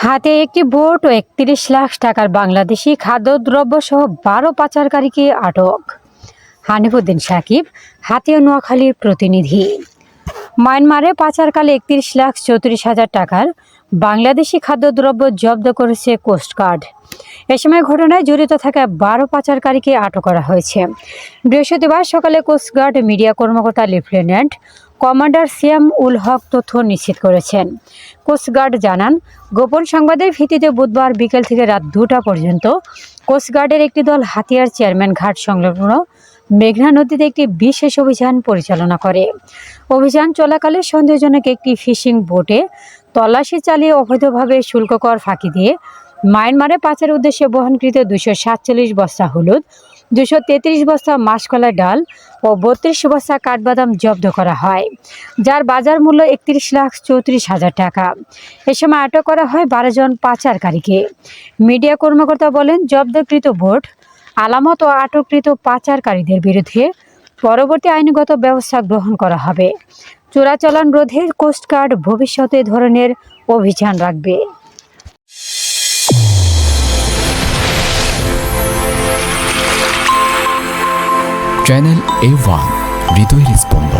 হাতে একটি বোট ও ৩১ লাখ টাকার বাংলাদেশি খাদ্যদ্রব্য সহ ১২ পাচারকারীকে আটক। হানিফুদ্দিন সাকিব, হাতিয়া নোয়াখালীর প্রতিনিধি। মায়ানমারে পাচারকালে ৩১,৩৪,০০০ টাকার বাংলাদেশি খাদ্যদ্রব্য জব্দ করেছে কোস্টগার্ড। এ সময় ঘটনায় জড়িত থাকা ১২ পাচারকারীকে আটক করা হয়েছে। বৃহস্পতিবার সকালে কোস্টগার্ড মিডিয়া কর্মকর্তা লেফটেন্যান্ট কমান্ডার সিয়াম উল হক তথ্য নিশ্চিত করেছেন। কোস্টগার্ড জানান, গোপন সংবাদের ভিত্তিতে বুধবার বিকেল থেকে রাত ২টা পর্যন্ত কোস্টগার্ডের একটি দল হাতিয়ার চেয়ারম্যান ঘাট সংলগ্ন মেঘনা নদীতে একটি বিশেষ অভিযান পরিচালনা করে। অভিযান চলাকালে সন্দেহজনক একটি ফিশিং বোটে তল্লাশি চালিয়ে অবৈধভাবে শুল্ক কর ফাঁকি দিয়ে মায়ানমারে পাচারের উদ্দেশ্যে বহনকৃত ২৪৭ বস্তা হলুদ, ২৩৩ বস্তা মাসকলাই ডাল ও ৩২ বস্তা কাঠবাদাম জব্দ করা হয়, যার বাজার মূল্য ৩১,৩৪,০০০ টাকা। এ সময় আটক করা হয় ১২ জন পাচারকারীকে। মিডিয়া কর্মকর্তা বলেন, জব্দকৃত বোট, আলামত ও আটককৃত পাচারকারীদের বিরুদ্ধে পরবর্তী আইনগত ব্যবস্থা গ্রহণ করা হবে। চোরাচালান রোধে কোস্টগার্ড ভবিষ্যতে ধরনের অভিযান রাখবে। চ্যানেল A1 হৃদয়ের স্পন্দন।